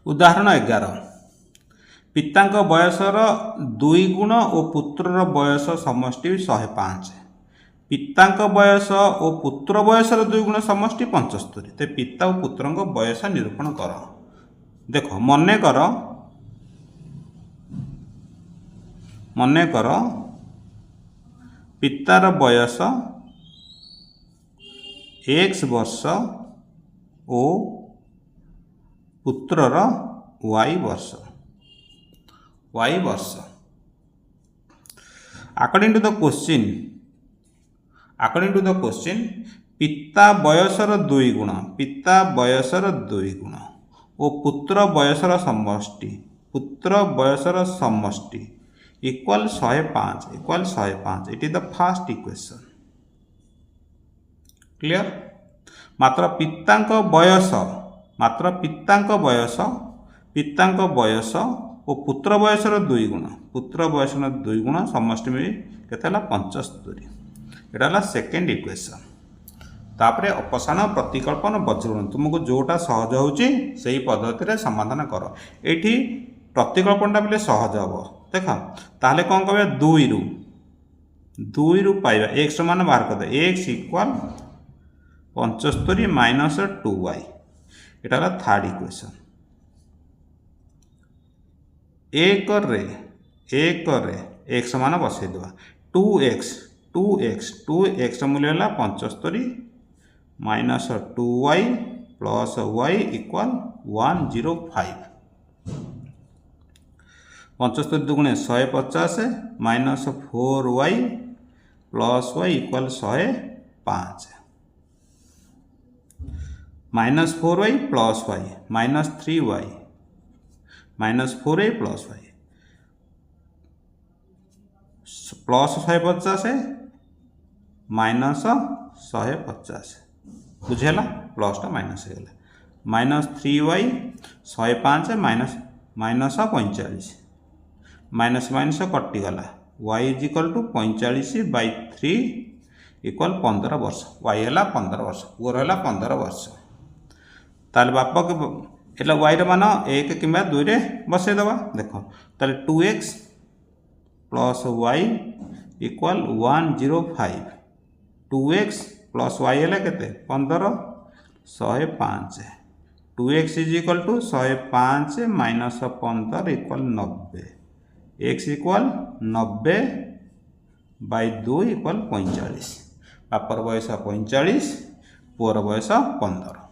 उदाहरण 11 पितांक बयसर 2 गुण और पुत्रर बयस समष्टि 105। पितांक बयस और पुत्र बयसर 2 गुण समष्टि 75। तो पिता और पुत्र बयस निरूपण कर। देख मन कर पितार बयस x वर्ष और पुत्रर y वर्ष। अकॉर्डिंग टू द क्वेश्चन पिता बयसर 2 गुण और पुत्र बयसर समष्टि equal 105 it is the first equation. Clear. मात्र पितांक बयस और पुत्र बयसर 2 गुण समष्टि में केते 75। यहाँ सेकेंड इक्वेशन। तापरे अपसारण प्रतिकल्पन वज्रगुणन तुमको जोटा सहज होची सही पद्धति समाधान कर। एठी प्रतिकल्पनटा बोले सहज हम देख ताहले कौन कह 2 रु पाइबा एक्स मान बाहर कर दे एक्स इक्वल 75 माइनस 2y। यहाँ थर्ड इक्वेशन। एक रे एक्स मान बसईदे 2x मूल्य है 75 minus 2y plus y equal 105। 75 दुगुणे 150 minus 4y plus y equal 105 minus 4y plus y minus 3y minus 4y plus y plus 150 minus 150 बुझेला प्लसटा माइनस हो गला minus 3y 105 minus 45 minus minus कटिगला y is equal to 45/3 equal 15 वर्ष। y है 15 वर्ष poor है 15 वर्ष। ताल बाप के y मान 1 कि 2 रे बसईदबा देख ताल 2x plus y equal 105 2x plus y है केते 15 105 2x is equal to 105 minus 15 equal 90 x equal 90/2 equal 45। बापर बयस 45 पुअर बयस 15।